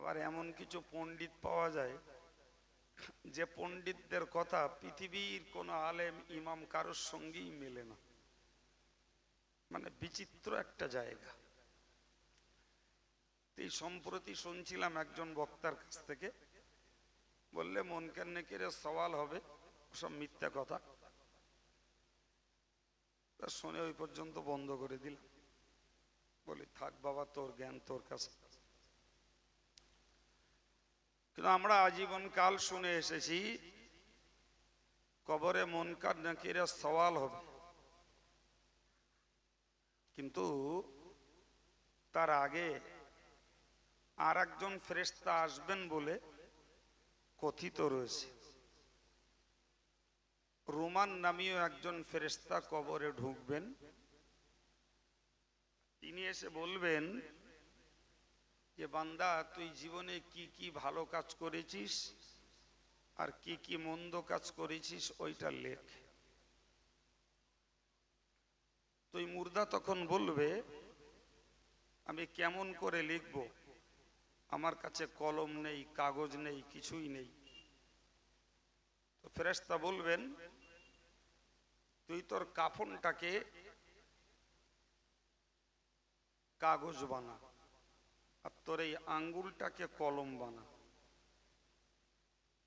আবার এমন কিছু পণ্ডিত পাওয়া যায় যে পণ্ডিতদের কথা পৃথিবীর কোনো আলেম ইমাম কারোর সঙ্গেই মেলে না। মানে বিচিত্র একটা জায়গা। এই সম্প্রতি শুনছিলাম একজন বক্তার কাছ থেকে, বললে মনকার নেকিরে সওয়াল হবে, সব মিথ্যা কথা। তা শুনে ওই পর্যন্ত বন্ধ করে দিলাম। বলি থাক বাবা, তোর জ্ঞান তোর কাছে। কিন্তু আমরা আজীবন কাল শুনে এসেছি কবরে মুনকার নাকিরের সওয়াল হবে, কিন্তু তার আগে আর একজন ফেরেশতা আসবেন বলে কথিত রয়েছে। রোমান নামীয় একজন ফেরেশতা কবরে ঢুকবেন। তিনি এসে বলবেন যে বান্দা, তুই জীবনে কি কি ভালো কাজ করেছিস আর কি কি মন্দ কাজ করেছিস ওইটা লেখ। তুই মুর্দা তখন বলবে আমি কেমন করে লিখব, আমার কাছে কলম নেই, কাগজ নেই, কিছুই নেই। তো ফেরেশতা বলবেন তুই তোর কাফনটাকে কাগজ বানা আর তোর এই আঙ্গুলটাকে কলম বানা,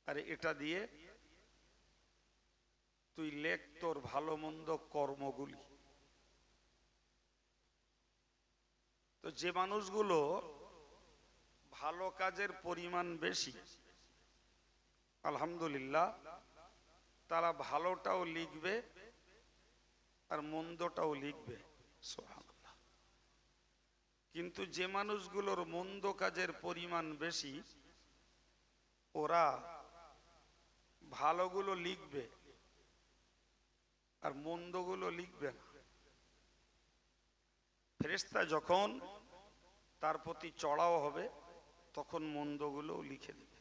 আর এটা দিয়ে তুই লেখ তোর ভালো মন্দ কর্মগুলি। তো যে মানুষগুলো ভালো কাজের পরিমাণ বেশি, আলহামদুলিল্লাহ, তারা ভালোটাও লিখবে আর মন্দটাও লিখবে, সুবহানাল্লাহ। কিন্তু যে মানুষগুলোর মন্দ কাজের পরিমাণ বেশি, ওরা ভালোগুলো লিখবে আর মন্দগুলো লিখবে না। ফেরেশতা যখন তার প্রতি চড়াও হবে তখন মন্দগুলো লিখে দেবে।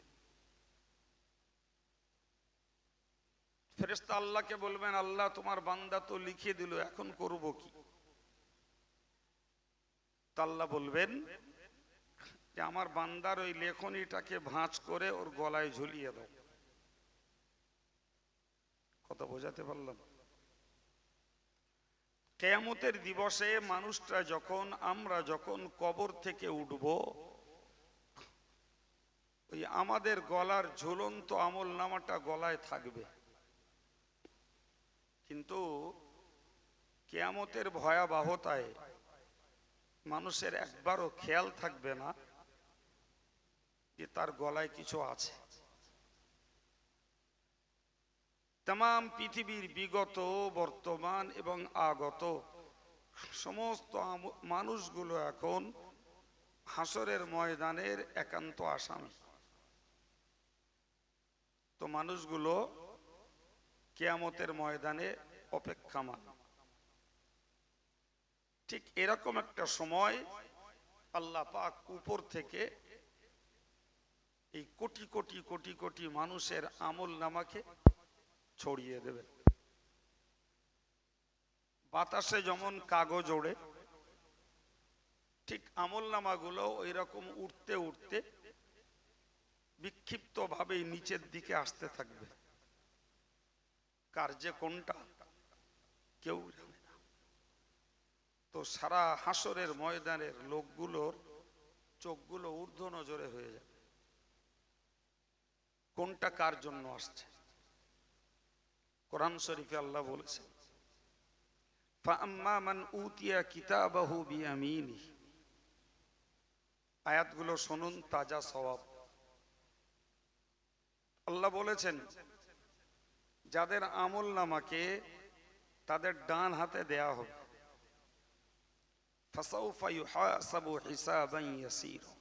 ফেরেশতা আল্লাহকে বলবেন, আল্লাহ তোমার বান্দা তো লিখে দিল, এখন করব কি? তা আল্লাহ বলবেন যে আমার বান্দার ওই লেখনীটাকে ভাঁজ করে ওর গলায় ঝুলিয়ে দাও। কথা বোঝাতে পারলাম? কিয়ামতের দিবসে মানুষটা যখন, আমরা যখন কবর থেকে উঠব, ওই আমাদের গলার ঝুলন্ত আমল নামাটা গলায় থাকবে, কিন্তু কিয়ামতের ভয়াবহতায় মানুষের একবারও খেয়াল থাকবে না যে তার গলায় কিছু আছে। তাম পৃথিবীর বিগত, বর্তমান এবং আগত সমস্ত মানুষগুলো এখন হাসরের ময়দানের একান্ত আসামি। তো মানুষগুলো কিয়ামতের ময়দানে অপেক্ষামান। ঠিক এরকম একটা সময় আল্লাহ পাক উপর থেকে এই কোটি কোটি কোটি কোটি মানুষের আমল নামাকে ছড়িয়ে দেবেন। বাতাসে যেমন কাগজ ওড়ে, ঠিক আমল নামাগুলো ওই রকম উঠতে উঠতে বিক্ষিপ্ত ভাবে নিচের দিকে আসতে থাকবে। কার যে কোনটা কেউ জানে না। তো সারা হাসরের ময়দানের লোকগুলোর চোখগুলো ঊর্ধ্ব নজরে হয়ে যাবে, কোনটা কার জন্য আসছে। কোরআন শরীফে আল্লাহ বলেছেন, ফাআম্মা মান উতিয়া কিতাবাহু বিয়ামিনিহি। আয়াতগুলো শুনুন, তাজা সওয়াব। আল্লাহ বলেছেন যাদের আমল নামাকে তাদের ডান হাতে দেয়া হবে, ফাসাউফা ইউহাসাবু হিসাবান ইয়াসীরা,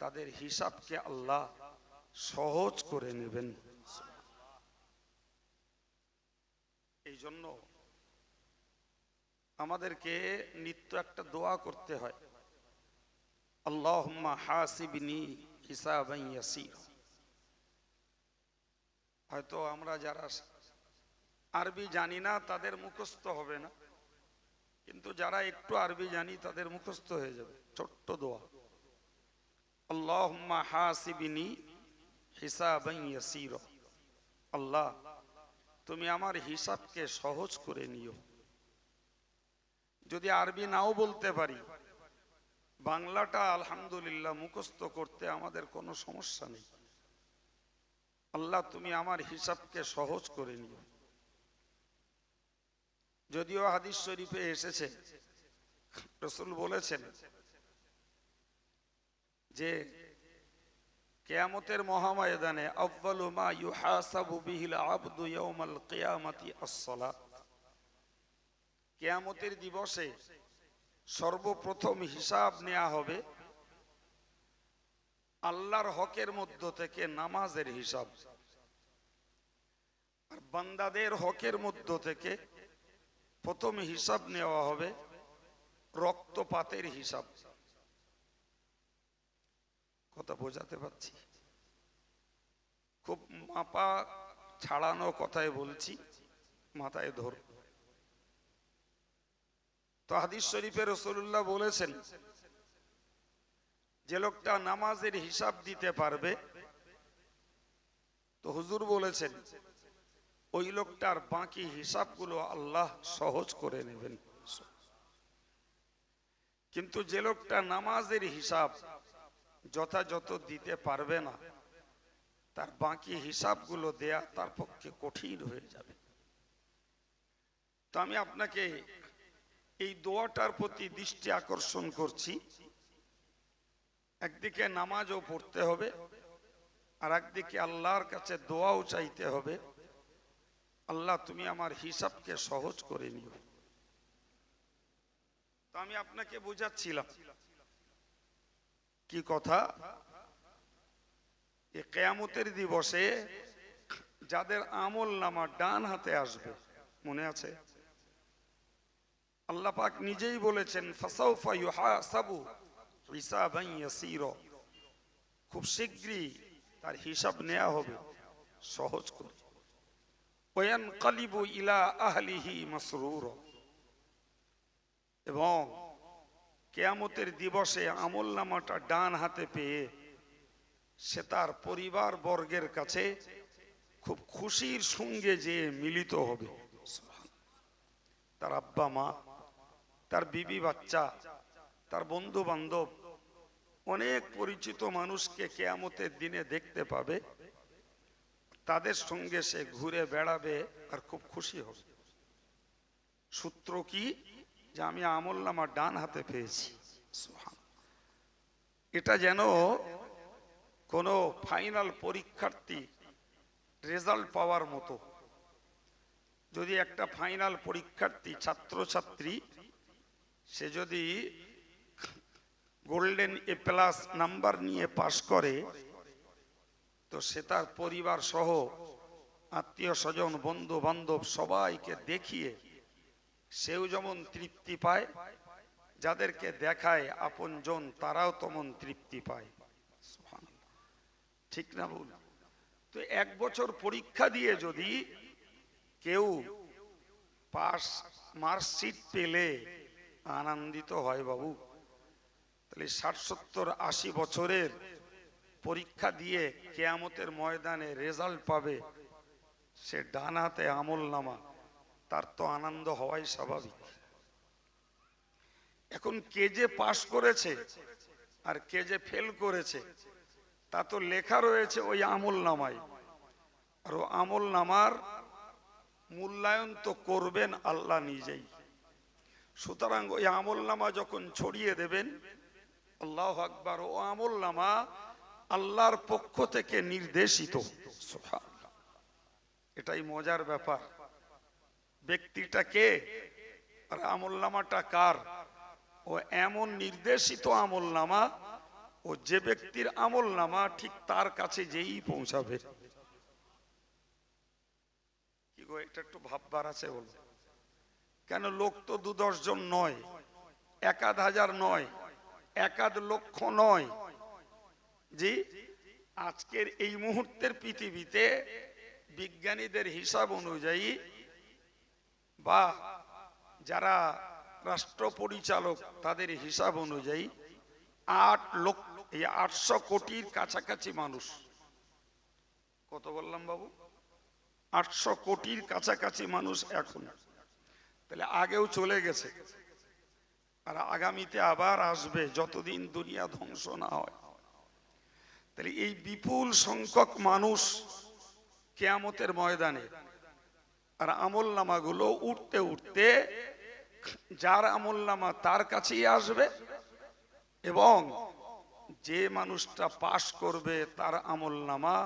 তাদের হিসাবকে আল্লাহ সহজ করে নেবেন। এই জন্য আমাদেরকে নিত্য একটা দোয়া করতে হয়, আল্লাহুম্মা হাসিবনি হিসাবান ইয়াসীরা। হয়তো আমরা যারা আরবি জানি না তাদের মুখস্থ হবে না, কিন্তু যারা একটু আরবি জানি তাদের মুখস্থ হয়ে যাবে। ছোট্ট দোয়া, আল্লাহুম্মা হাসিবনি হিসাবান ইয়াসীরা, আল্লাহ তুমি আমার হিসাবকে সহজ করে নিও। যদি আরবি নাও বলতে পারি, বাংলাটা আলহামদুলিল্লাহ মুখস্থ করতে আমাদের কোনো সমস্যা নেই। আল্লাহ তুমি আমার হিসাবকে সহজ করে নিও। যদিও হাদিস শরীফে এসেছে, রাসূল বলেছেন যে কিয়ামতের মহাময়দানে আউয়ালু মা ইউহাসাবু বিহিল আবদু ইয়াউমাল কিয়ামাতি আস-সালাত, কিয়ামতের দিবসে সর্বপ্রথম হিসাব নেওয়া হবে আল্লাহর হকের মধ্য থেকে নামাজের হিসাব, আর বান্দাদের হকের মধ্য থেকে প্রথম হিসাব নেওয়া হবে রক্তপাতের হিসাব। কথা বোঝাতে পারছি? খুব মাপা ছাড়ানো কথায় বলছি, মাথায় ধর। তো হাদিস শরীফে রাসূলুল্লাহ বলেছেন, যে লোকটা নামাজের হিসাব দিতে পারবে, তো হুজুর বলেছেন ওই লোকটার বাকি হিসাবগুলো আল্লাহ সহজ করে নেবেন। কিন্তু যে লোকটা নামাজের হিসাব যথাযথ দিতে পারবে না, তার বাকি হিসাবগুলো দেয়া তার পক্ষে কঠিন হয়ে যাবে। তো আমি আপনাকে এই দোয়াটার প্রতি দৃষ্টি আকর্ষণ করছি। একদিকে নামাজও পড়তে হবে, আর একদিকে আল্লাহর কাছে দোয়াও চাইতে হবে, আল্লাহ তুমি আমার হিসাবকে সহজ করে নিও। তো আমি আপনাকে বুঝাচ্ছিলাম কি কথা, এই কিয়ামতের দিবসে যাদের আমল নামা ডান হাতে আসবে, মনে আছে আল্লাহ পাক নিজেই বলেছেন ফাসাউফা ইউহাসাবু হিসাবান ইয়াসীরা, খুব শীঘ্রই তার হিসাব নেওয়া হবে সহজ করে। ওয়ায়ানকালিবু ইলা আহলিহি মাসরুরা, এবং কিয়ামতের দিবসে আমল নামাটা ডান হাতে পেয়ে সে তার পরিবার বর্গের কাছে খুব খুশির সঙ্গে যে মিলিত হবে। তার আব্বা মা, তার বিবি বাচ্চা, তার বন্ধু বান্ধব, অনেক পরিচিত মানুষকে কিয়ামতের দিনে দেখতে পাবে, তাদের সঙ্গে সে ঘুরে বেড়াবে আর খুব খুশি হবে। সূত্র কি? যে আমি আমল নামা ডান হাতে পেয়েছি। এটা যেন কোনো ফাইনাল পরীক্ষার্থী রেজাল্ট পাওয়ার মতো। যদি একটা ফাইনাল পরীক্ষার্থী ছাত্রছাত্রী সে যদি গোল্ডেন এ প্লাস নাম্বার নিয়ে পাশ করে, তো সে তার পরিবার সহ আত্মীয় স্বজন বন্ধু বান্ধব সবাইকে দেখিয়ে সেও যেমন তৃপ্তি পায়, যাদেরকে দেখায় আপনজন তারাও তেমন তৃপ্তি পায়। ঠিক না বল? তো এক বছর পরীক্ষা দিয়ে যদি কেউ পাস মার্কশিট পেলে আনন্দিত হয় বাবু, তাহলে 60-70-80 বছরের পরীক্ষা দিয়ে কিয়ামতের ময়দানে রেজাল্ট পাবে, সে ডান হাতে আমল নামা, তার তো আনন্দ হওয়াই স্বাভাবিক। এখন কে যে পাস করেছে আর কে যে ফেল করেছে তা তো লেখা রয়েছে ওই আমল নামায়, আর ও আমল নামার মূল্যায়ন তো করবেন আল্লাহ নিজেই। সুতরাং ওই আমল নামা যখন ছড়িয়ে দেবেন, আল্লাহু আকবার, ও আমল নামা আল্লাহর পক্ষ থেকে নির্দেশিত। সুবহানাল্লাহ, এটাই মজার ব্যাপার। ব্যক্তিটা কে আর আমল নামাটা কার? ও এমন নির্দেশিত আমল নামা, ও যে ব্যক্তির আমল নামা ঠিক তার কাছে যেই পৌঁছাবে। কি গো, এটা একটু ভাববার আছে বল। কেন লোক তো 2-10 জন নয়, 1,000 নয়, 1 লক্ষ নয়। জি, আজকের এই মুহূর্তের পৃথিবীতে বিজ্ঞানীদের হিসাব অনুযায়ী বা যারা রাষ্ট্র পরিচালক তাদের হিসাব অনুযায়ী 8 লক্ষ, এই 800 কোটির কাছাকাছি মানুষ। কত বললাম বাবু? 800 কোটির কাছাকাছি মানুষ এখন। তাহলে আগেও চলে গেছে, আর আগামীতে আবার আসবে যতদিন দুনিয়া ধ্বংস না হয়। তাহলে এই বিপুল সংখ্যক মানুষ কিয়ামতের ময়দানে, আর আমলনামাগুলো উঠতে উঠতে যার আমলনামা তার কাছেই আসবে, এবং যে মানুষটা পাশ করবে তার আমলনামা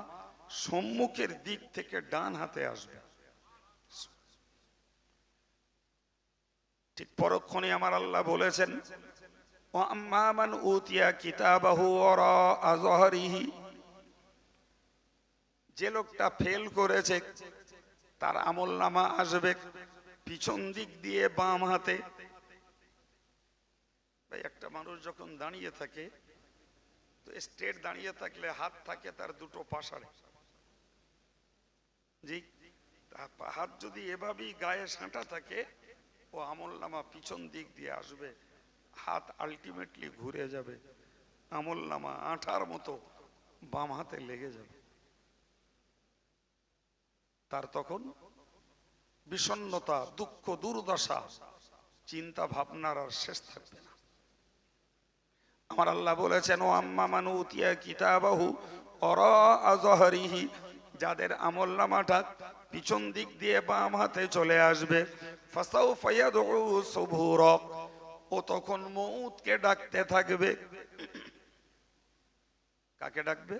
সম্মুখের দিক থেকে ডান হাতে আসবে। ঠিক পরক্ষণে আমার আল্লাহ বলেছেন, ও আম্মা মান উতিয়া কিতাবাহু ওয়ারা যহরিহি, যে লোকটা ফেল করেছে তার আমলনামা আসবে পিছন দিক দিয়ে বাম হাতে। ভাই, একটা মানুষ যখন দাঁড়িয়ে থাকে, তো স্ট্রেট দাঁড়িয়ে থাকলে হাত থাকে তার দুটো পাশারে, জি, হাত যদি এভাবেই গায়ে সাঁটা থাকে, ও আমলনামা পিছন দিক দিয়ে আসবে, হাত আলটিমেটলি ঘুরে যাবে, আমলনামা আঠার মতো বাম হাতে লেগে যাবে। তার তখন বিষণ্ণতা, দুঃখ, দুর্দশা, চিন্তা ভাবনার আর শেষ থাকবে না। আমার আল্লাহ বলেছেন, ও আম্মা মান উতিয়া কিতাবাহু ওয়ারা যহরিহি, যাদের আমলনামাটা পিছন দিক দিয়ে বাম হাতে চলে আসবে, ফাসাউফা ইয়াদউ সুবুরা, ও তখন মউতকে ডাকতে থাকবে। কাকে ডাকবে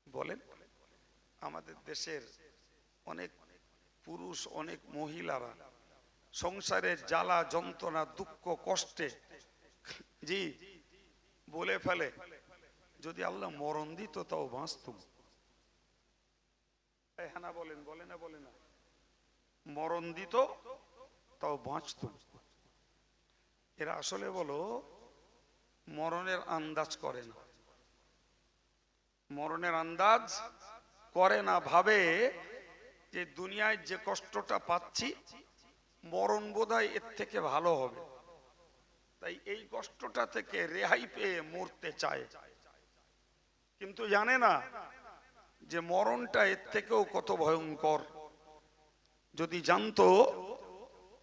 বলেন? আমাদের দেশের অনেক পুরুষ, অনেক মহিলারা সংসারের জ্বালা যন্ত্রণা দুঃখ কষ্টে জি বলে ফেলে, যদি আল্লাহ মরণ দিত তাও বাঁচতুম। হ্যাঁ না বলেন? বলে না? বলে না? মরণ দিত তাও বাঁচতুম। এরা আসলে বলো মরণের আন্দাজ করে না, মরণের আন্দাজ করে না, ভাবে যে দুনিয়ায় যে কষ্টটা পাচ্ছি মরণ বোধহয় এর থেকে ভালো হবে, তাই এই কষ্টটা থেকে রেহাই পেয়ে মরতে চায়, কিন্তু জানে না যে মরণটা এর থেকেও কত ভয়ঙ্কর। যদি জানতো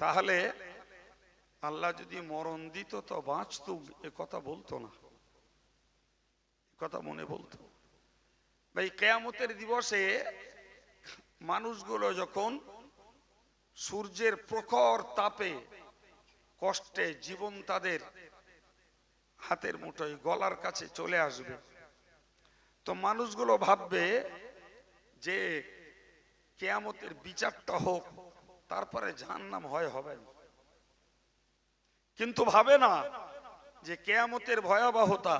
তাহলে আল্লাহ যদি মরণ দিত তো বাঁচতুম এ কথা বলতো না, কথা মনে বলতো। ভাই, কিয়ামতের দিবসে মানুষগুলো যখন সূর্যের প্রখর তাপে কষ্টে জীবন তাদের হাতের মুঠোয় গলার কাছে চলে আসবে, তো মানুষগুলো ভাববে যে কিয়ামতের বিচারটা হোক, তারপরে জাহান্নাম হবে না। কিন্তু ভাবে না যে কিয়ামতের ভয়াবহতা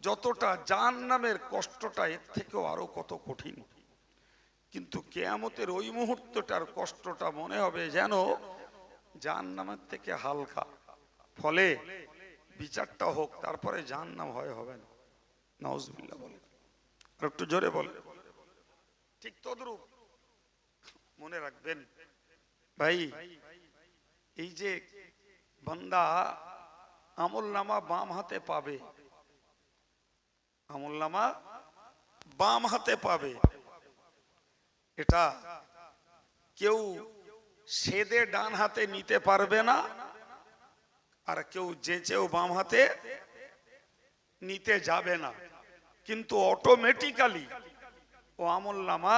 যতটা, জাহান্নামের কষ্টটা এর থেকেও আরো কত কঠিন। কিন্তু কিয়ামতের ওই মুহূর্তটার কষ্টটা মনে হবে যেন জাহান্নামের থেকে হালকা, ফলে বিচারটা হোক, তারপরে জাহান্নাম হবে না। নাউজুবিল্লাহ বলে, আর একটু জোরে বলে। ঠিক তদ্রূপ মনে রাখবেন ভাই, এই যে বান্দা আমলনামা বাম হাতে পাবে, আমলনামা বাম হাতে পাবে, এটা কেউ সেদে ডান হাতে নিতে পারবে না, আর কেউ যেচেও বাম হাতে নিতে যাবে না, কিন্তু অটোমেটিক্যালি ও আমলনামা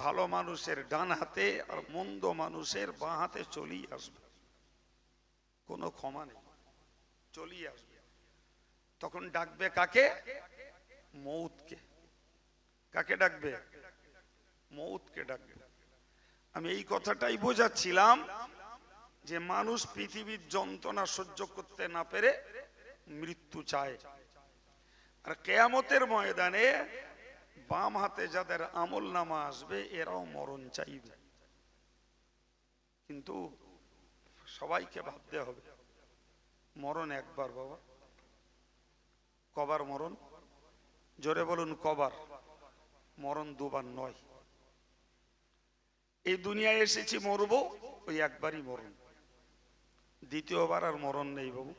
ভালো মানুষের ডান হাতে আর মন্দ মানুষের বাঁ হাতে চলেই আসবে, কোনো ক্ষমা নেই, চলেই আসবে। তখন ডাকবে কাকে? মউতকে। কাকে ডাকবে? মউতকে ডাকবে। আমি এই কথাটাই বোঝাচ্ছিলাম যে মানুষ পৃথিবীর যন্ত্রণা সহ্য করতে না পেরে মৃত্যু চায়, আর কিয়ামতের ময়দানে বাম হাতে যাদের আমলনামা আসবে এরাও মরণ চাইবে। কিন্তু সবাইকে ভাবতে হবে মরণ একবার বাবা, কবার মরণ? জোরে বলুন, কবার? মরণ দুবার নয়। এই দুনিয়ায় এসেছি মরবো, ওই একবারই মরণ, দ্বিতীয়বার আর মরণ নেই বাবু।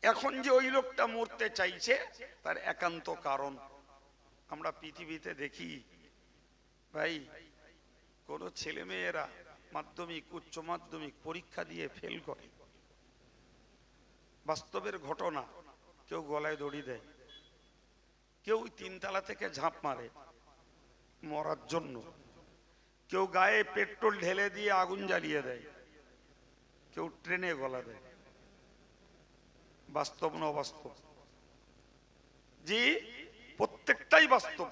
এখন যে ওই লোকটা মরতে চাইছে তার একান্ত কারণ। আমরা পৃথিবীতে দেখি ভাই, কোন ছেলে মেয়েরা মাধ্যমিক উচ্চ মাধ্যমিক পরীক্ষা দিয়ে ফেল করে, বাস্তবের ঘটনা, কেউ গলায় দড়ি দেয়, কেউ 3 তলা থেকে ঝাঁপ মারে মরার জন্য, কেউ গায়ে পেট্রোল ঢেলে দিয়ে আগুন জ্বালিয়ে দেয়, কেউ ট্রেনে গলা দেয়। বাস্তব না অবাস্তব? জি, প্রত্যেকটাই বাস্তব।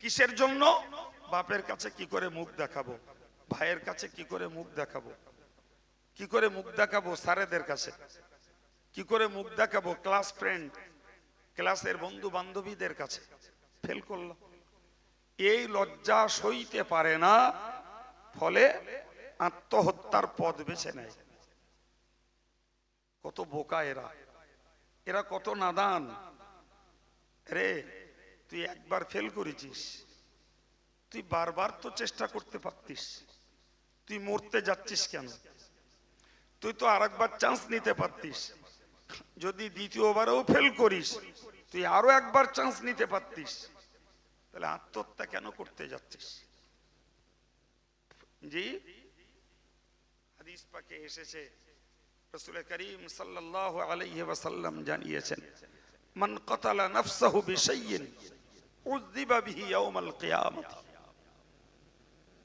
কিসের জন্য? বাপের কাছে কি করে মুখ দেখাবো, ভাইয়ের কাছে কি করে মুখ দেখাবো, কি করে মুখ দেখাবো স্যারেদের কাছে, কি করে মুখ দেখাবো ক্লাস ফ্রেন্ড, ক্লাসের বন্ধু বান্ধবীদের কাছে। ফেল করলাম, এই লজ্জা সইতে পারে না, ফলে আত্মহত্যার পথ বেছে নেয়। কত বোকা এরা, এরা কত নাদান রে। তুই একবার ফেল করেছিস, তুই বারবার তো চেষ্টা করতে পারতিস, তুই মরতে যাচ্ছিস কেন? তুই তো আরেকবার চান্স নিতে পারতিস। যদি দ্বিতীয়বারেও ফেল করিস, তুই আরো একবার চান্স নিতে পারতিস, তাহলে আত্মহত্যা কেন করতে যাচ্ছিস? জি, হাদিস পাকে এসেছে, রাসূল করিম সাল্লাল্লাহু আলাইহি ওয়াসাল্লাম জানিয়েছেন, মান কাতালা নাফসাহু বিশাইইন উযযিবা বিহি ইয়াউমাল কিয়ামাহ।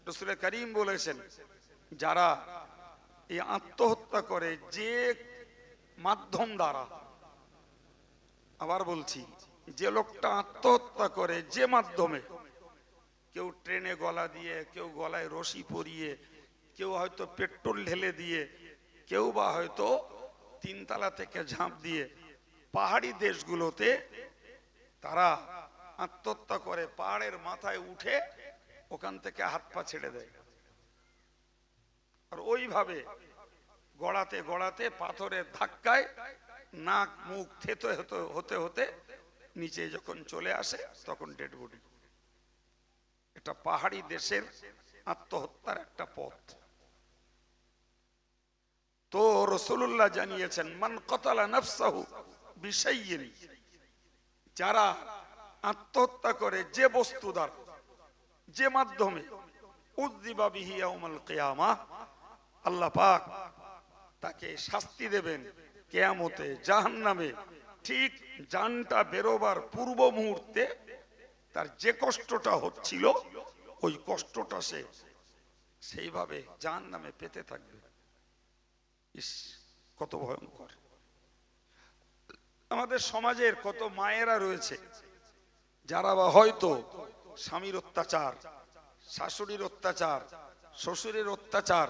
রাসূল করিম বলেছেন, যারা এই আত্মহত্যা করে যে মাধ্যম দ্বারা, আবার বলছি, যে লোকটা আত্মহত্যা করে যে মাধ্যমে, কেউ ট্রেনে গলা দিয়ে, কেউ গলায় রশি পরিয়ে, কেউ হয়তো পেট্রোল ঢেলে দিয়ে, কেউ বা হয়তো 3 তলা থেকে ঝাঁপ দিয়ে, পাহাড়ি দেশগুলোতে তারা আত্মহত্যা করে পাহাড়ের মাথায় উঠে ওখান থেকে হাত পা ছেড়ে দেয়। আর ওইভাবে গড়াতে গড়াতে পাথরের ধাক্কায় নাক মুখ থেতো হতে হতে নিচে যখন চলে আসে তখন ডেড বডি। এটা পাহাড়ি দেশের আত্মহত্যার একটা পথ। তো রাসূলুল্লাহ জানিয়েছেন, মান কাতালা নাফসাহু বিশাইইন, যারা আত্মহত্যা করে যে বস্তু দ্বারা, যে মাধ্যমে, উযযিবা বিহি ইয়াউমাল কিয়ামাহ, আল্লাহ পাক তাকে শাস্তি দেবেন কিয়ামতে জাহান্নামে। ঠিক জানটা বেরোবার পূর্ব মুহূর্তে তার যে কষ্টটা হচ্ছিল, ওই কষ্টটা সে সেইভাবে জাহান্নামে পেতে থাকবে। ইস, কত ভয়ঙ্কর! আমাদের সমাজের কত মায়েরা রয়েছে যারা বা হয়তো স্বামীর অত্যাচার, শাশুড়ির অত্যাচার, শ্বশুরের অত্যাচার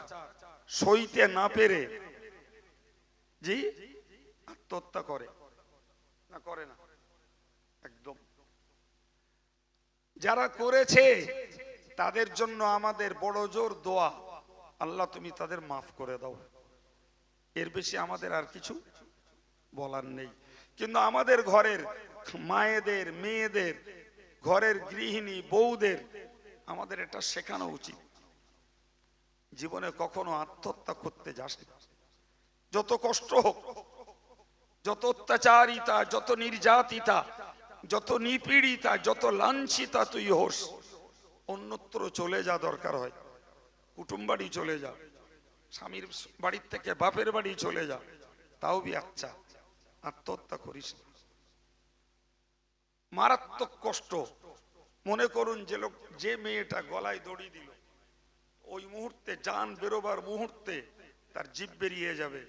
সইতে না পেরে জি আত্মহত্যা করে, না করে না? একদম। যারা করেছে তাদের জন্য আমাদের বড় জোর দোয়া, আল্লাহ তুমি তাদের মাফ করে দাও। এর বেশি আমাদের আর কিছু বলার নেই। কিন্তু আমাদের ঘরের মায়েদের, মেয়েদের, ঘরের গৃহিণী বউদের আমাদের এটা শেখানো উচিত, জীবনে কখনো আত্মহত্যা করতে যাস না। যত কষ্ট হোক, যত অত্যাচারিতা, যত নির্যাতিতা, যত নিপীড়িতা, যত লাঞ্ছিতা তুই হোস, অন্যত্র চলে যা, দরকার হয় কুটুম বাড়ি চলে যা, স্বামীর বাড়ির থেকে বাপের বাড়ি চলে যা, তাও বি আচ্ছা, আত্মহত্যা করিস না। মারাত্মক কষ্ট। মনে করুন যে মেয়েটা গলায় দড়ি দিল, ওই মুহূর্তে জান বেরোবার মুহূর্তে তার জিভ বেরিয়ে যাবে,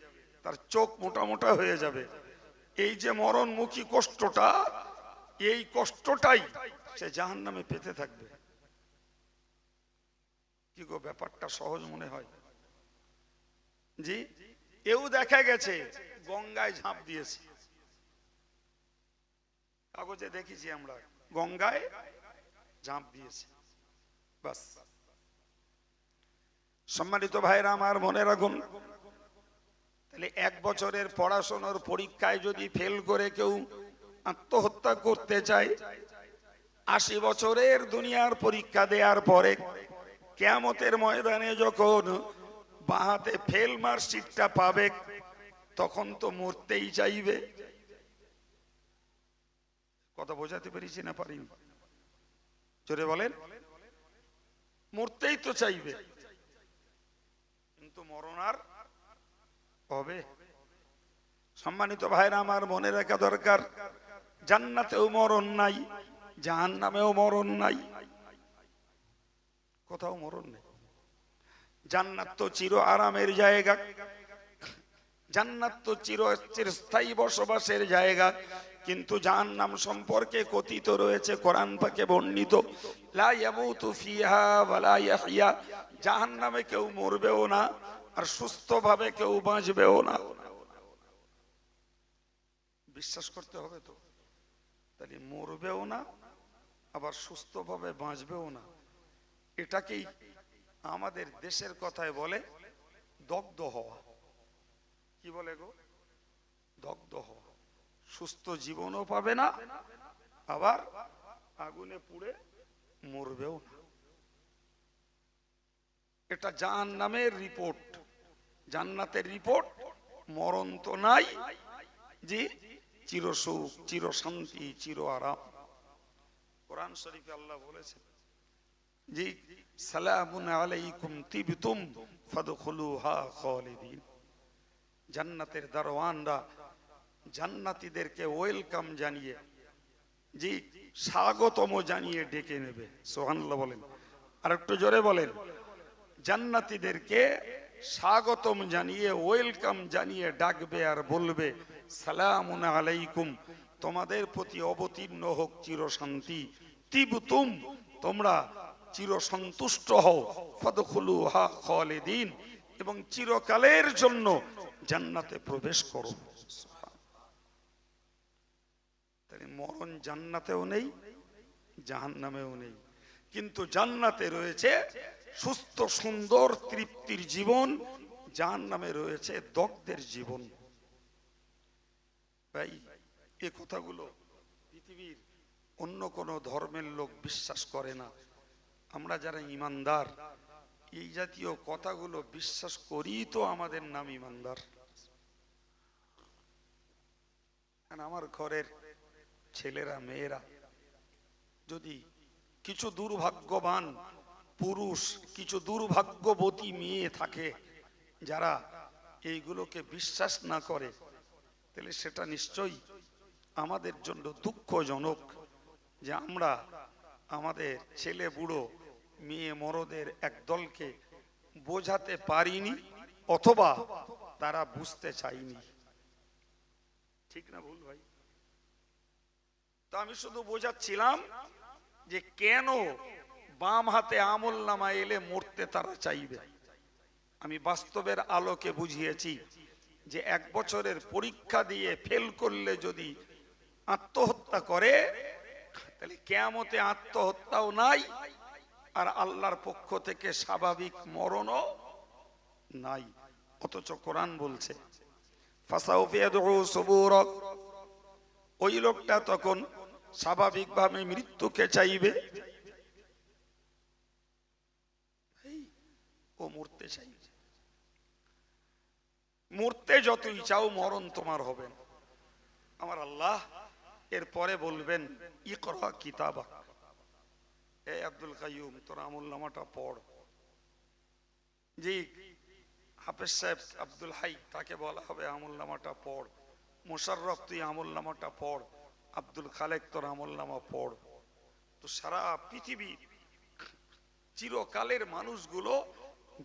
তার চোখ মোটা মোটা হয়ে যাবে। এই যে মরণমুখী কষ্টটা, এই কষ্টটাই সে জাহান্নামে পেতে থাকবে। কি গো, ব্যাপারটা সহজ মনে হয়? জি, এও দেখা গেছে গঙ্গায় ঝাঁপ দিয়েছে, কাগজে দেখেছি আমরা, গঙ্গায় ঝাঁপ দিয়েছে। বাস। সম্মানিত ভাইরা আমার, মনে রাখুন, তাহলে 1 বছরের পড়াশোনার পরীক্ষায় যদি ফেল করে কেউ আত্মহত্যা করতে চায়, 80 বছরের দুনিয়ার পরীক্ষা দেওয়ার পরে কিয়ামতের ময়দানে যখন বাঁ হাতে ফেল মার্কশিটটা পাবে, তখন তো মরতেই চাইবে। কথা বোঝাতে পেরেছি না পারিনি? জোরে বলেন। মরতেই তো চাইবে, কিন্তু মরণ আর হবে? সম্মানিত ভাইরা আমার, মনে রাখা দরকার, জান্নাতেও মরণ নাই, জাহান্নামেও মরণ নাই, কোথাও মরণ নেই। জান্নাত তো চির আরামের জায়গা, জান্নাত তো চিরস্থায়ী বসবাসের জায়গা, কিন্তু জাহান্নাম সম্পর্কে কথিত রয়েছে, কোরআন পাকে বর্ণিত, লা ইয়ামুতু ফিহা ওয়ালা ইয়াহইয়া, জাহান্নামে কেউ মরবেও না আর সুস্থভাবে কেউ বাঁচবেও না। বিশ্বাস করতে হবে তো, তাহলে মরবেও না আবার সুস্থভাবে বাঁচবেও না। এটাকেই আমাদের দেশের কথায় বলে দগ্ধ হওয়া। কি বলে গো? দগ্ধ হওয়া। সুস্থ জীবনও পাবে না, আবার আগুনে পুড়ে মরবেও না। এটা জাহান্নামের রিপোর্ট। জান্নাতের রিপোর্ট, মরণ তো নাই, জি, চির সুখ, চির শান্তি, চির আরাম। কোরআন শরীফে আল্লাহ বলেছেন, জি, সালামুন আলাইকুম তিবতুম ফাদখুলুহা খালিদিন। জান্নাতের দারওয়ানরা জান্নাতীদেরকে ওয়েলকাম জানিয়ে, জি, স্বাগতম জানিয়ে ডেকে নেবে। সুবহানাল্লাহ বলেন, আর একটু জোরে বলেন। জান্নাতীদেরকে স্বাগতম জানিয়ে, ওয়েলকাম জানিয়ে ডাকবে আর বলবে, সালামুন আলাইকুম, তোমাদের প্রতি অবতীর্ণ হোক চির শান্তি, তিবতুম, তোমরা চির সন্তুষ্ট হও, ফাদখুলুহা খালিদিন, এবং চিরকালের জন্য জান্নাতে প্রবেশ করো। তাই মরণ জান্নাতেও নেই, জাহান্নামেও নেই, কিন্তু জান্নাতে রয়েছে সুস্থ সুন্দর তৃপ্তির জীবন, জাহান্নামে রয়েছে দগ্ধের জীবন। ভাই, এই কথাগুলো পৃথিবীর অন্য কোন ধর্মের লোক বিশ্বাস করে না। আমরা যারা ইমানদার, এই জাতীয় কথাগুলো বিশ্বাস করি, তো আমাদের নাম ইমানদার। আমার ঘরের ছেলেরা মেয়েরা যদি কিছু দুর্ভাগ্যবান পুরুষ, কিছু দুর্ভাগ্যবতী মেয়ে থাকে যারা এইগুলোকে বিশ্বাস না করে, তাহলে সেটা নিশ্চয়ই আমাদের জন্য দুঃখজনক যে আমরা আমাদের ছেলে বুড়ো মেয়ে মরদের একদলকে বোঝাতে পারিনি, অথবা তারা বুঝতে চাইনি। ঠিক না ভুল ভাই? তো আমি শুধু বোঝাচ্ছিলাম যে কেন বাম হাতে আমল নামা এলে মরতে তারা চাইবে। আমি বাস্তবের আলোকে বুঝিয়েছি যে 1 বছরের পরীক্ষা দিয়ে ফেল করলে যদি আত্মহত্যা করে, তাহলে কিয়ামতে আত্মহত্যাও নাই, আর আল্লাহর পক্ষ থেকে স্বাভাবিক মরণও নাই। অথচ কোরআন বলছে, ফাসাউফা ইয়াদউ সুবুরা, ওই লোকটা তখন স্বাভাবিকভাবে মৃত্যুকে চাইবে। ও মরতে চাইবে। মরতে যতই চাও, মরণ তোমার হবে না। আমার আল্লাহ এরপরে বলবেন, ইকরা কিতাবাক, এ আব্দুল কাইয়ুম, তোর আমলনামাটা পড়। জি, হাফেজ সাহেব আব্দুল হাই, তাকে বলা হবে আমলনামাটা পড়। মোশাররফ, তুই আমলনামাটা পড়। আব্দুল খালেক, তোর আমলনামা পড়। তো সারা পৃথিবী চিরকালের মানুষগুলো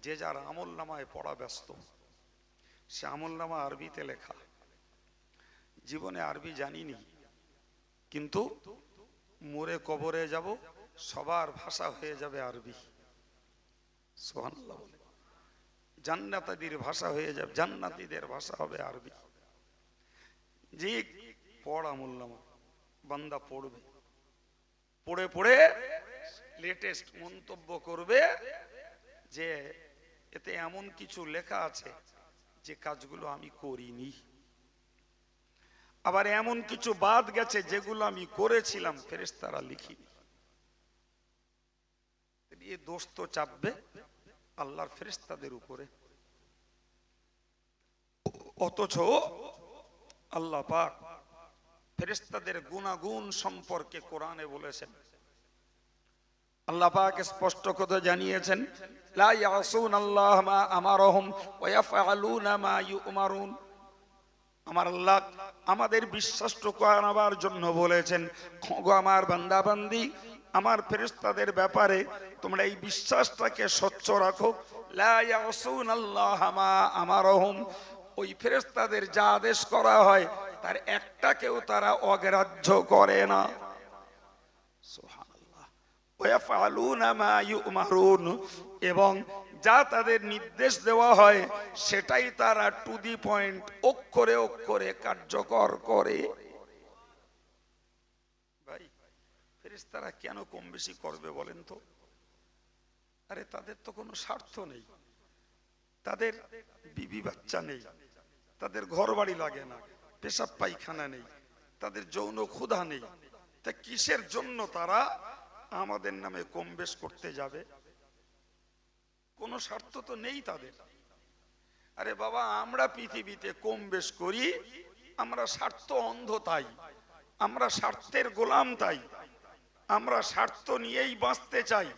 যে যার আমলনামায় পড়া ব্যস্ত। সে আমলনামা আরবিতে লেখা। জীবনে আরবি জানিনি, কিন্তু মরে কবরে যাব, সবার ভাষা হয়ে যাবে আরবি। সুবহানাল্লাহ। জান্নাতীদের ভাষা হয়ে যাবে, জান্নাতীদের ভাষা হবে আরবি। যে পড় আমলনামা, বান্দা পড়বে, পড়ে পড়ে লেটেস্ট মন্তব্য করবে যে এতে এমন কিছু লেখা আছে যে কাজগুলো আমি করিনি, আবার এমন কিছু বাদ গেছে যেগুলো আমি করেছিলাম, ফেরেশতারা লিখিনি। এই দোষ তো চাপবে আল্লাহর ফেরেশতাদের উপরে। অথচ আল্লাহ পাক ফেরেশতাদের গুনাগুণ সম্পর্কে কোরআনে বলেছেন। আল্লাহ পাক স্পষ্ট কথা জানিয়েছেন, লা ইয়াসুনাল্লাহ মা আমারহুম ওয়া ইয়াফআলুনা মা ইউমারুন। আমার আল্লাহ আমাদের বিশ্বাসটা করাবার জন্য বলেছেন, গো আমার বান্দা বান্দি, আমার ফেরেশতাদের ব্যাপারে তোমরা এই বিশ্বাসটাকে স্বচ্ছ রাখো। লা ইয়াসুনাল্লাহ মা আমারহুম, ওই ফেরেশতাদের যা আদেশ করা হয় তার একটাকেও তারা অগ্রাহ্য করে না। সুবহানাল্লাহ। ওয়া ইয়াফআলুনা মা ইউমারুন, এবং যা তাদের নির্দেশ দেওয়া হয় সেটাই তারা টু দি পয়েন্ট, অক্ষরে অক্ষরে কার্যকর করে। ভাই, ফেরেশতারা কেন কম বেশি করবে বলেন তো? আরে তাদের তো কোনো স্বার্থ নেই, তাদের বিবি বাচ্চা নেই, তাদের ঘর বাড়ি লাগে না, পেশাব পায়খানা নেই, তাদের যৌন ক্ষুধা নেই, তা কিসের জন্য তারা আমাদের নামে কম বেশ করতে যাবে? কোনো স্বার্থ তো নেই তাদের। আরে বাবা, আমরা পৃথিবীতে কম বেশ করি, আমরা স্বার্থ অন্ধ তাই, আমরা স্বার্থের গোলাম তাই, আমরা স্বার্থ নিয়েই বাঁচতে চাই।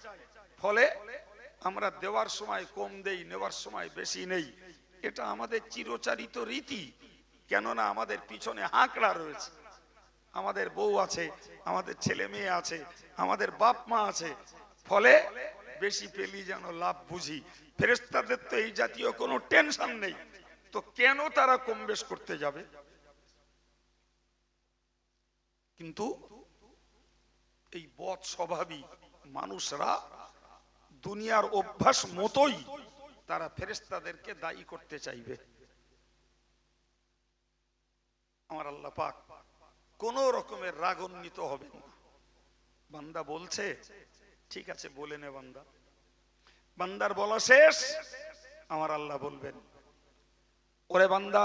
ফলে আমরা দেওয়ার সময় কম দেই, নেওয়ার সময় বেশি নেই। এটা আমাদের চিরচারিত রীতি। কেননা আমাদের পিছনে হাঁকড়া রয়েছে, আমাদের বউ আছে, আমাদের ছেলে মেয়ে আছে, আমাদের বাপ মা আছে। ফলে বেশি পেলি যেন লাভ বুঝি। ফেরেশতাদের তো এই জাতীয় কোনো টেনশন নেই, তো কেন তারা কম বেশ করতে যাবে? কিন্তু এই বদ স্বভাবী মানুষরা দুনিয়ার অভ্যাস মতোই তারা ফেরেশতাদেরকে দায়ী করতে চাইবে। আমার আল্লাহ পাক কোন রকমের রাগান্বিত হবেন না। বান্দা বলছে, ঠিক আছে বলে নে বান্দা। বান্দার বলা শেষ, আমার আল্লাহ বলবেন, ওরে বান্দা,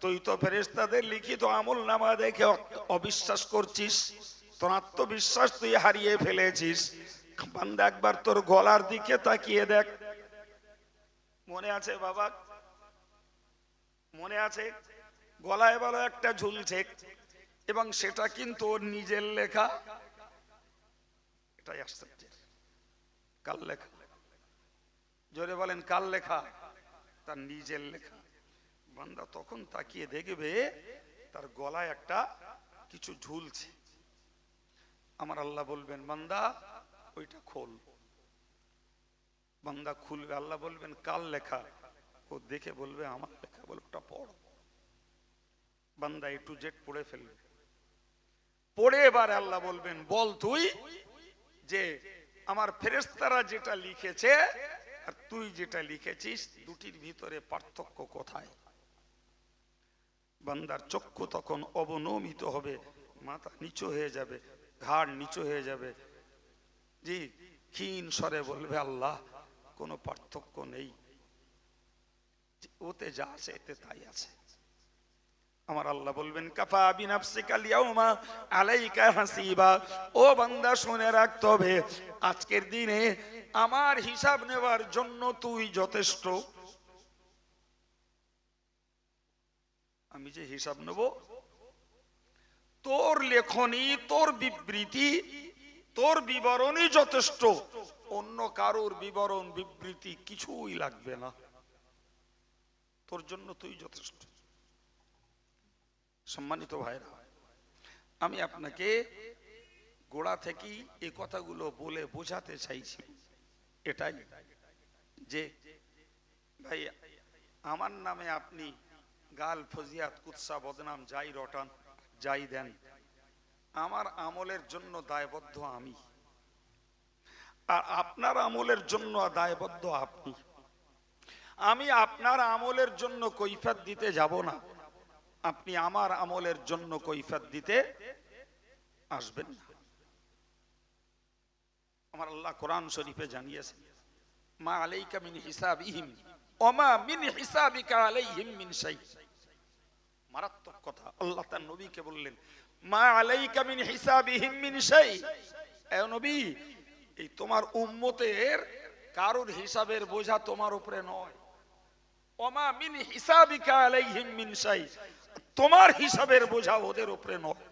তুই তো ফেরেশতাদের লিখিত আমল নামা দেখে অবিশ্বাস করছিস, তোর আত্মবিশ্বাস তুই হারিয়ে ফেলেছিস। বান্দা একবার তোর গলার দিকে তাকিয়ে দেখ। মনে আছে বাবা? মনে আছে? গলায় বলো একটা ঝুলছে, এবং সেটা কিন্তু ওর নিজের লেখা। এটাই আশ্চর্যের। কার লেখা? জোরে বলেন, কার লেখা? তার নিজের লেখা। বান্দা তখন তাকিয়ে দেখবে তার গলায় একটা কিছু ঝুলছে। আমার আল্লাহ বলবেন, বান্দা ওইটা খোল। বান্দা খুলবে, আল্লাহ বলবেন কার লেখা? ও দেখে বলবে আমার লেখা। বলে ওটা পড়ো। বান্দা A to Z পড়ে ফেলবে। পড়ে এবার আল্লাহ বলবেন, বল তুই যে আমার ফেরেশতারা যেটা লিখেছে আর তুই যেটা লিখেছিস, দুটির ভিতরে পার্থক্য কোথায়? বান্দার চক্ষু তখন অবনমিত হবে, মাথা নিচু হয়ে যাবে, ঘাড় নিচু হয়ে যাবে, জি ক্ষীণ স্বরে বলবে, আল্লাহ কোনো পার্থক্য নেই, ওতে যা আছে এতে তাই আছে। আমার আল্লাহ বলবেন, কাফা বিনাফসিকাল ইয়াউমা আলাইকা হাসিবা। ও বান্দা, শুনে রাখতে হবে, আজকের দিনে আমার হিসাব নেওয়ার জন্য তুই যথেষ্ট। আমি যে হিসাব নেব, তোর লেখনী, তোর বিবৃতি, তোর বিবরণই যথেষ্ট। অন্য কারোর বিবরণ বিবৃতি কিছুই লাগবে না, তোর জন্য তুই যথেষ্ট। সম্মানিত ভাইরা, আমি আপনাকে গোড়া থেকেই এই কথাগুলো বলে বোঝাতে চাইছি এটাই, যে ভাই আমার নামে আপনি গাল ফজিয়াত কুৎসা বদনাম যাই রটান যাই দেন, আমার আমলের জন্য দায়বদ্ধ আমি, আর আপনার আমলের জন্য দায়বদ্ধ আপনি। আমি আপনার আমলের জন্য কৈফিয়ত দিতে যাব না, আপনি আমার আমলের জন্য কৈফিয়ত দিতে আসবেন না। আমার আল্লাহ কোরআন শরীফে জানিয়েছেন, মা আলাইকা মিন হিসাবিহিম ওয়া মা মিন হিসাবিকা আলাইহিম মিন শাই। মারাত্মক কথা। আল্লাহ তার নবীকে বললেন, মা আলাইকা মিন হিসাবিহিম মিন শাই। এ নবী, এই তোমার উম্মতের কারোর হিসাবের বোঝা তোমার উপরে নয়। ওমা মিন হিসাবিকা আলাইহিম মিন শাই, তোমার হিসাবের বোঝা ওদের উপরে নয়।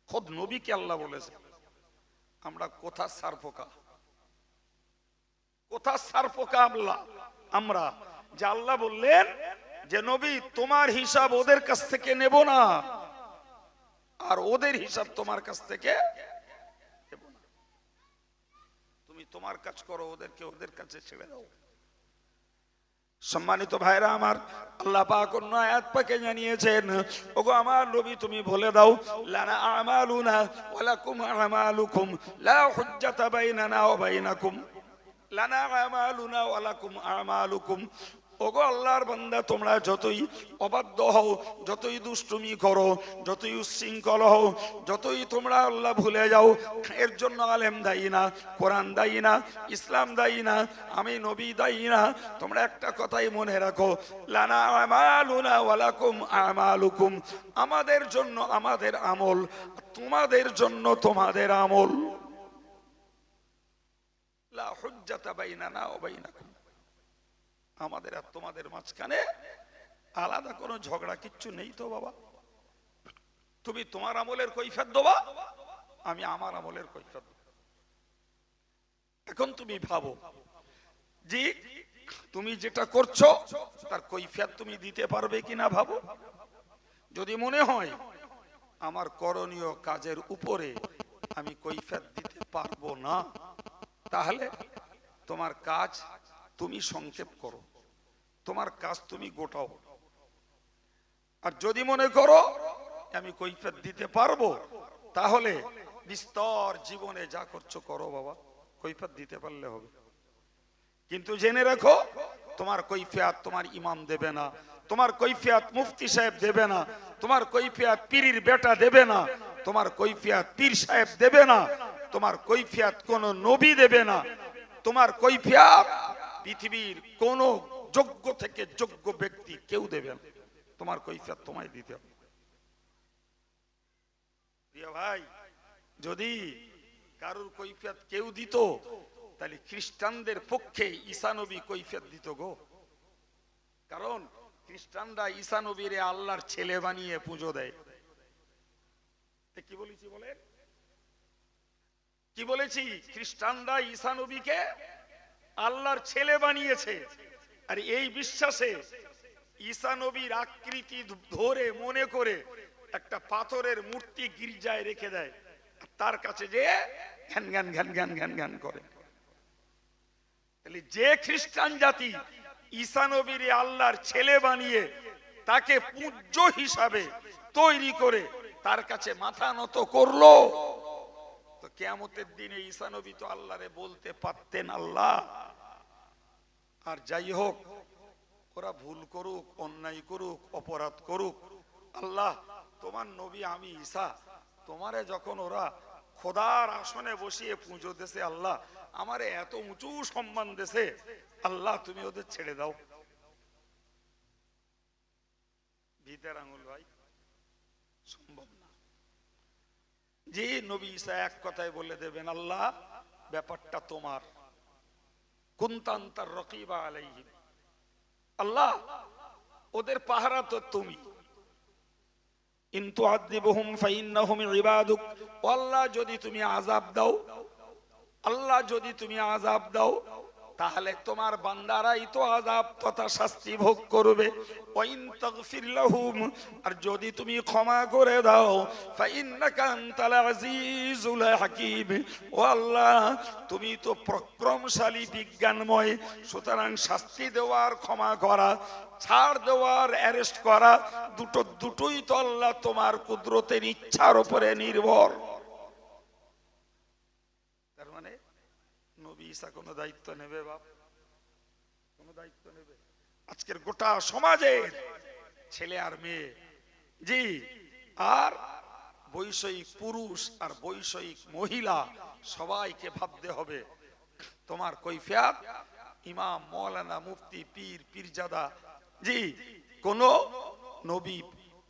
খোদ নবীকে আল্লাহ বলেছে। আমরা কোথা সারপোকা, কোথা সারপোকা আমরা যে আল্লাহ বললেন যে নবী তোমার হিসাব ওদের কাছ থেকে নেব না, আর ওদের হিসাব তোমার কাছ থেকে নেব না। তুমি তোমার কাজ করো, ওদেরকে ওদের কাছে ছেড়ে দাও। সম্মানিত ভাইরা আমার, আল্লাহ পাক অন্য আয়াত পাকে জানিয়েছেন, ওগো আমার নবী তুমি বলে দাও, লানা আমালুনা ওয়া লাকুম আমালুকুম লা হুজ্জাতা বাইনানা ওয়া বাইনাকুম, লানা আমালুনা ওয়া লাকুম আমালুকুম। ওগো আল্লাহর বান্দা, তোমরা যতই অবাধ্য হও, যতই দুষ্টুমি করো, যতই উচ্ছৃঙ্খল হও, যতই তোমরা আল্লাহ ভুলে যাও, এর জন্য আলেম দায়ী না, কোরআন দায়ী না, ইসলাম দায়ী না, আমি নবী দায়ী না। তোমরা একটা কথাই মনে রাখো, লানা আমালুনা ওয়া লাকুম আমালুকুম, আমাদের জন্য আমাদের আমল, তোমাদের জন্য তোমাদের আমল। লা হুজ্জাতা বাইনানা ওয়া বাইনাকুম, আমাদের আর তোমাদের মাঝখানে আলাদা কোনো ঝগড়া কিচ্ছু নেই তো বাবা। তুমি তোমার আমলের কৈফিয়ত দেবা, আমি আমার আমলের কৈফিয়ত দেব। এখন তুমি ভাবো যে তুমি যেটা করছো তার কৈফিয়ত তুমি দিতে পারবে কিনা ভাবো। যদি মনে হয় আমার করণীয় কাজের উপরে আমি কৈফিয়ত দিতে পারবো না, তাহলে তোমার কাজ তুমি সংক্ষেপ করো, তোমার কাজ তুমি গোটাও। আর যদি মনে করো আমি কৈফিয়ত দিতে পারবো, তাহলে বিস্তর জীবনে যা করছো করো বাবা, কৈফিয়ত দিতে পারলে হবে। কিন্তু জেনে রাখো, তোমার কৈফিয়ত তোমার ইমাম দেবে না, তোমার কৈফিয়ত মুফতি সাহেব দেবে না, তোমার কৈফিয়ত পীরের বেটা দেবে না, তোমার কৈফিয়ত পীর সাহেব দেবে না, তোমার কৈফিয়ত কোন নবী দেবে না, তোমার কৈফিয়ত পৃথিবীর কোন যোগ্য থেকে যোগ্য ব্যক্তি কেউ দেবে না। তোমার কৈফিয়ত তোমায় দিতে হবে। প্রিয় ভাই, যদি কারুর কৈফিয়ত কেউ দিত, তাহলে খ্রিস্টানদের পক্ষে ঈসা নবী কৈফিয়ত দিত গো। কারণ খ্রিস্টানরা ঈসা নবীরে আল্লাহর ছেলে বানিয়ে পুজো দেয়। কি বলেছি বলেন, কি বলেছি? খ্রিস্টানরা ঈসা নবীকে আল্লাহর ছেলে বানিয়েছে, আর এই বিশ্বাসে ঈসা নবীর আকৃতি ধরে মনে করে একটা পাথরের মূর্তি গির্জায় রেখে দেয়, তার কাছে যে ঘ্যান ঘ্যান ঘ্যান ঘ্যান ঘ্যান ঘ্যান করে। তাহলে যে খ্রিস্টান জাতি ঈসা নবীর আল্লাহর ছেলে বানিয়ে তাকে পূজ্য হিসাবে তৈরি করে তার কাছে মাথা নত করলো, তো কিয়ামতের দিনে ঈসা নবী তো আল্লাহরে বলতে পারতেন আল্লাহ। আর যাই হোক, ওরা ভুল করুক, অন্যায় করুক, অপরাধ করুক, আল্লাহ তোমার নবী আমি ঈসা, তোমারে যখন ওরা খোদার আসনে বসিয়ে পুজো দেশে, আল্লাহ আমারে এত উঁচু সম্মান দেশে, আল্লাহ তুমি ওদের ছেড়ে দাও। ভিতের আঙুল ভাই, সম্ভব না। যে নবী ঈসা এক কথায় বলে দেবেন, আল্লাহ ব্যাপারটা তোমার, কুনতান্তার রকিবা আলাইহিম, আল্লাহ ওদের পাহারা তো তুমি, ইন তুআযিবহুম ফাইন্নাহুম ইবাদুক, আল্লাহ যদি তুমি আযাব দাও, আল্লাহ যদি তুমি আযাব দাও, তাহলে তোমার বান্দারাই তো আযাব তথা শাস্তি ভোগ করবে। ওয়াইন তাগফির লাহুম, আর যদি তুমি ক্ষমা করে দাও, ফাইন্নাকা আনতাল আজিজুল হাকীম, ও আল্লাহ তুমি তো পরাক্রমশালী বিজ্ঞানময়, সুতরাং শাস্তি দেওয়ার, ক্ষমা করা, ছাড় দেওয়ার, অ্যারেস্ট করা, দুটোই তো আল্লাহ তোমার কুদরতের ইচ্ছার উপরে নির্ভর। তার মানে নবী ঈসা কোনো দায়িত্ব নেবে? বাপ কোনো দায়িত্ব নেবে? আজকের গোটা সমাজের ছেলে আর মেয়ে, জি, আর বৈষয়িক পুরুষ আর বৈষয়িক মহিলা, সবাইকে ভাবতে হবে তোমার কৈফিয়ত ইমাম, মৌলানা, মুফতি, পীর, পীরজাদা, জি, কোন নবী,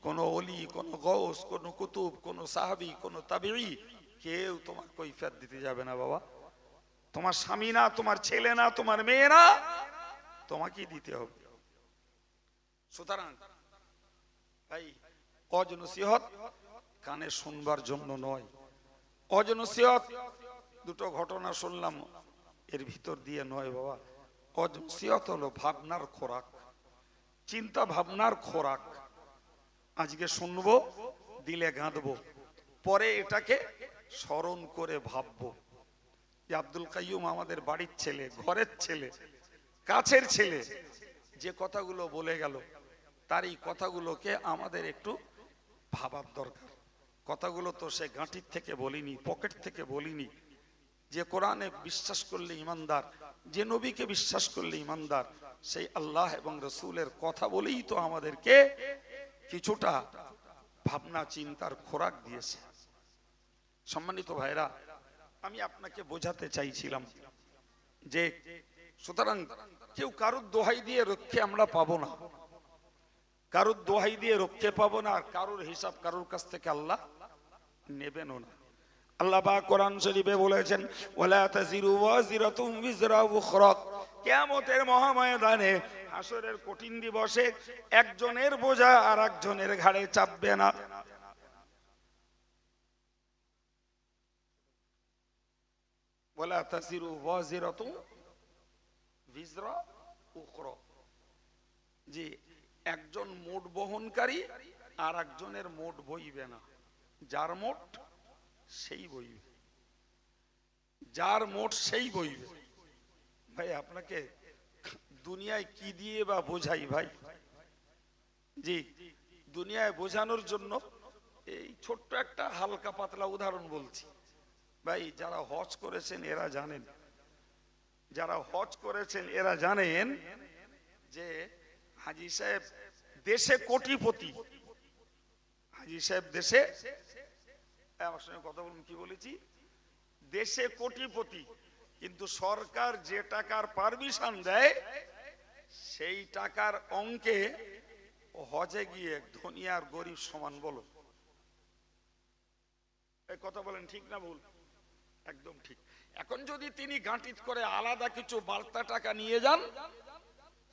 কোন ওলি, কোন গৌস, কোন কুতুব, কোন সাহাবী, কোন তাবিঈ, কেউ তোমার কৈফিয়ত দিতে যাবে না বাবা। তোমার স্বামী না, তোমার ছেলে না, তোমার মেয়ে না, তোমাকেই দিতে হবে। সুতরাং ভাই ওয়াজ নসিহত কানে শুনবার জন্য নয়। ওয়াজ নসিহত দুটো ঘটনা শুনলাম এর ভিতর দিয়ে নয় বাবা। ওয়াজ নসিহত হলো ভাবনার খোরাক, চিন্তা ভাবনার খোরাক। আজকে শুনবো, দিলে গাঁথবো, পরে এটাকে স্মরণ করে ভাববো। যে আব্দুল কাইয়ুম আমাদের বাড়ির ছেলে, ঘরের ছেলে, কাছের ছেলে, যে কথাগুলো বলে গেল তার এই কথাগুলোকে আমাদের একটু ভাবার দরকার। কথাগুলো তো সে গাঁটির থেকে বলিনি, পকেট থেকে বলিনি। যে কোরআনে বিশ্বাস করলে ইমানদার, যে নবীকে বিশ্বাস করলে ইমানদার, সেই আল্লাহ এবং রসুলের কথা বলেই তো আমাদেরকে কিছুটা ভাবনা চিন্তার খোরাক দিয়েছে। সম্মানিত ভাইরা, আমি আপনাকে বোঝাতে চাইছিলাম যে সুতরাং কেউ কারুর দোহাই দিয়ে রক্ষে আমরা পাবো না, কারুর দোহাই দিয়ে রক্ষে পাবো না, আর কারুর হিসাব কারুর কাছ থেকে আল্লাহ নেবেনও না। আল্লাহ পাক কোরআন শরীফে বলেছেন, ওয়ালা তাজিরু ওয়াজিরাতুম বিজরা উখরা। কিয়ামতের মহাময়দানে, হাসরের কঠিন দিবসে একজনের বোঝা আর একজনের ঘাড়ে চাপবে না। ওয়ালা তাজিরু ওয়াজিরাতুম বিজরা উখরা, যে একজন মোট বহনকারী আর একজনের মোট বইবে না। যার মোট সেই বইবে, যার মোট সেই বইবে। ভাই আপনাকে দুনিয়ায় কি দিয়ে বা বোঝাই ভাই? জি, দুনিয়ায় বোঝানোর জন্য এই ছোট্ট একটা হালকা পাতলা উদাহরণ বলছি। ভাই যারা হজ করেছেন এরা জানেন, যারা হজ করেছেন এরা জানেন যে হাজী সাহেব দেশে কোটিপতি, হাজী সাহেব দেশে, আমার সঙ্গে কথা বলুন, কি বলেছি, দেশে কোটিপতি, কিন্তু সরকার যে টাকার পারমিশন দেয় সেই টাকার অঙ্কে হজে গিয়ে ধনী আর গরিব সমান। বলো এই কথা বলেন ঠিক না ভুল? একদম ঠিক। এখন যদি তিনি গাঁটিত করে আলাদা কিছু বার্তা টাকা নিয়ে যান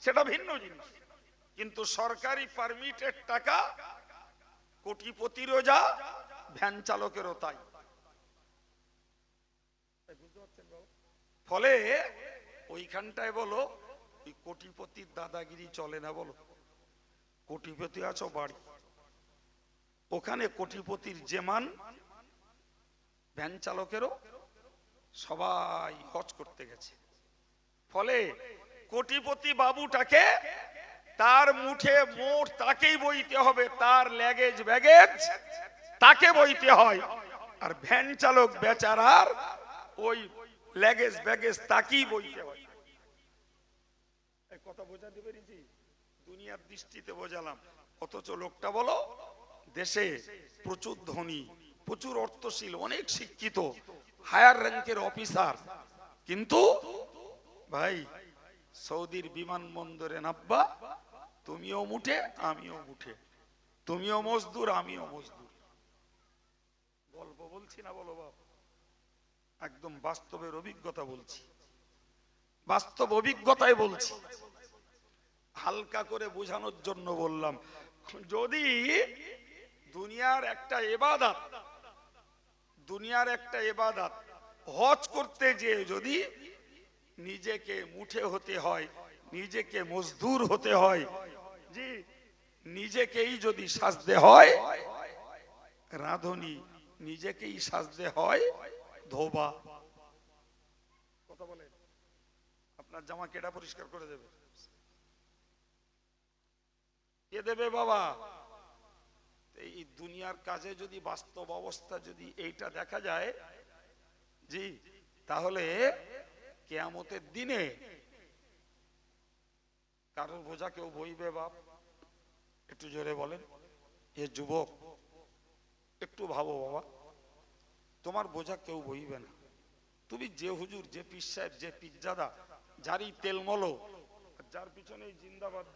সেটা ভিন্ন জিনিস, কিন্তু সরকারি পারমিটের টাকা কোটিপতিরও যা, ভ্যান চালকেরও তাই। ফলে ওইখানটায় বলো ওই কোটিপতির দাদাগিরি চলে না। বলো কোটিপতি আছো বাড়ি, ওখানে কোটিপতির যেমান ভ্যান চালকেরও, সবাই হজ করতে গেছে। ফলে কোটিপতি বাবুটাকে তার মুঠে মোট তাকেই বইতে হবে, তার ল্যাগেজ ব্যাগেজ তাকে বইতে হয়, আর ভ্যান চালক বেচারার ওই ল্যাগেজ ব্যাগেজ তাকেই বইতে হয়। কথা বোঝাতে পেরেছি? দুনিয়ার দৃষ্টিতে বোঝালাম। অথচ লোকটা বলো দেশে প্রচুর ধনী, প্রচুর অর্থশীল, অনেক শিক্ষিত, হায়ার র্যাঙ্কের অফিসার, কিন্তু ভাই সৌদির বিমানবন্দরে নাব্বা, তুমিও মুঠে আমিও মুঠে, তুমিও মজদুর আমিও মজদুর। গল্প বলছি না, বলো বাবা, একদম বাস্তবের অভিজ্ঞতা বলছি, বাস্তব অভিজ্ঞতায় বলছি, হালকা করে বোঝানোর জন্য বললাম। যদি দুনিয়ার একটা ইবাদত, দুনিয়ার একটা ইবাদত হজ করতে যে যদি নিজেকে মুঠে হতে হয়, নিজেকে মজদুর হতে হয়, জি, নিজেকেই যদি সাজতে হয় রাঁধুনি, নিজেকেই সাজতে হয় ধোবা। কথা বলেন, আপনার জামা কেটা পরিষ্কার করে দেবে? কে দেবে বাবা? এই দুনিয়ার কাজে যদি বাস্তব অবস্থা যদি এইটা দেখা যায়, জি, তাহলে কিয়ামতের দিনে কারোর বোঝা কেউ বইবে বাপ? একটু জোরে বলেন। এ যুবক একটু ভাবো বাবা, তোমার বোঝা কেউ বইবে না। তুমি যে হুজুর, যে পীর সাহেব, যে পীরজাদা, যারই তেল মলো, যার পিছনেই জিন্দাবাদ,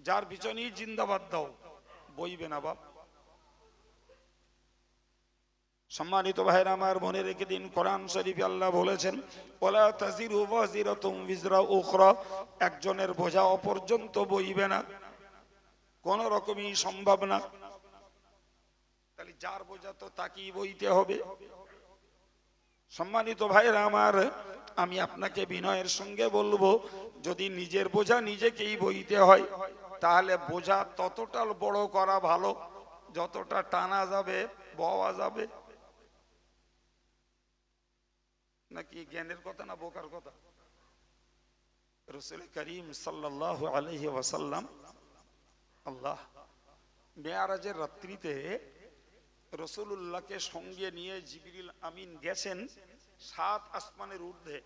যার পিছনেই জিন্দাবাদ দাও, বইবে না বাপ। সম্মানিত ভাইরা আমার, মনে রেখে দিন, কোরআন শরীফে আল্লাহ বলেছেন ওয়ালা তাজিরু ওয়াজিরাতুম বিজরা উখরা, একজনের বোঝা অপর্যন্ত বইবে না, কোন রকমই সম্ভব না। তাহলে যার বোঝা তো তাকেই বইতে হবে। সম্মানিত ভাইরা আমার, আমি আপনাকে বিনয়ের সঙ্গে বলবো, যদি নিজের বোঝা নিজেকেই বইতে হয় তাহলে বোঝা ততটা বড় করা ভালো যতটা টানা যাবে, বওয়া যাবে। নাকি জ্ঞানের কথা না বোকার কথা? রাসূল করিম সাল্লাল্লাহু আলাইহি ওয়াসাল্লাম আল্লাহ মেরাজের রাত্রিতে রাসূলুল্লাহকে সঙ্গে নিয়ে জিবরিল আমিন গেছেন 7 আসমানের ঊর্ধ্বে।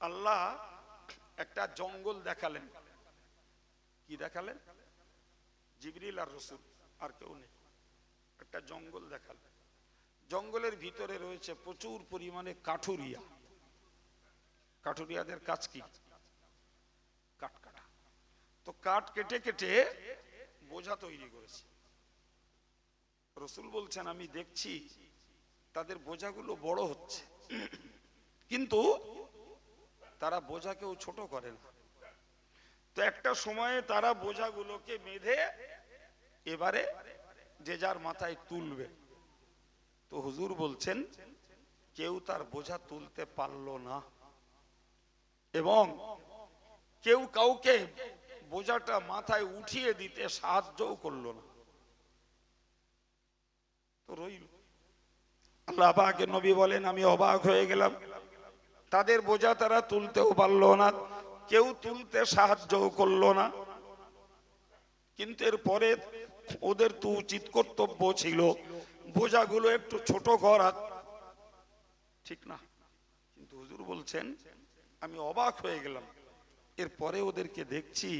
আল্লাহ একটা জঙ্গল দেখালেন। কি দেখালেন? জিবরিল আর রাসূল, আর কেউ নেই। একটা জঙ্গল দেখালেন। জঙ্গলের ভিতরে রয়েছে প্রচুর পরিমাণে কাঠুরিয়া। কাঠুরিয়াদের কাজ কি? কাঠ কাটা। তো কাঠ কেটে কেটে বোঝা তৈরি করেছে। রাসূল বলছেন আমি দেখছি তাদের বোঝাগুলো বড় হচ্ছে, কিন্তু তারা বোঝাকেও ছোট করে না। তো একটা সময়ে তারা বোঝাগুলোকে বেঁধে এবারে যে যার মাথায় তুলবে। তো হুজুর বলছেন কেউ তার বোঝা তুলতে পারলো না, এবং কেউ কাউকে বোঝাটা মাথায় উঠিয়ে দিতে সাহায্যও করলো না। তো রইল। আল্লাহ পাকের নবী বলেন আমি অবাক হয়ে গেলাম, তাদের বোঝা তারা তুলতেও পারলো না, কেউ তুলতে সাহায্যও করলো না। কিন্তু এরপরে ওদের তো উচিত কর্তব্য ছিল বোঝাগুলো একটু ছোট করা, ঠিক না? কিন্তু হুজুর বলছেন আমি অবাক হয়ে গেলাম। এরপরে ওদেরকে দেখছি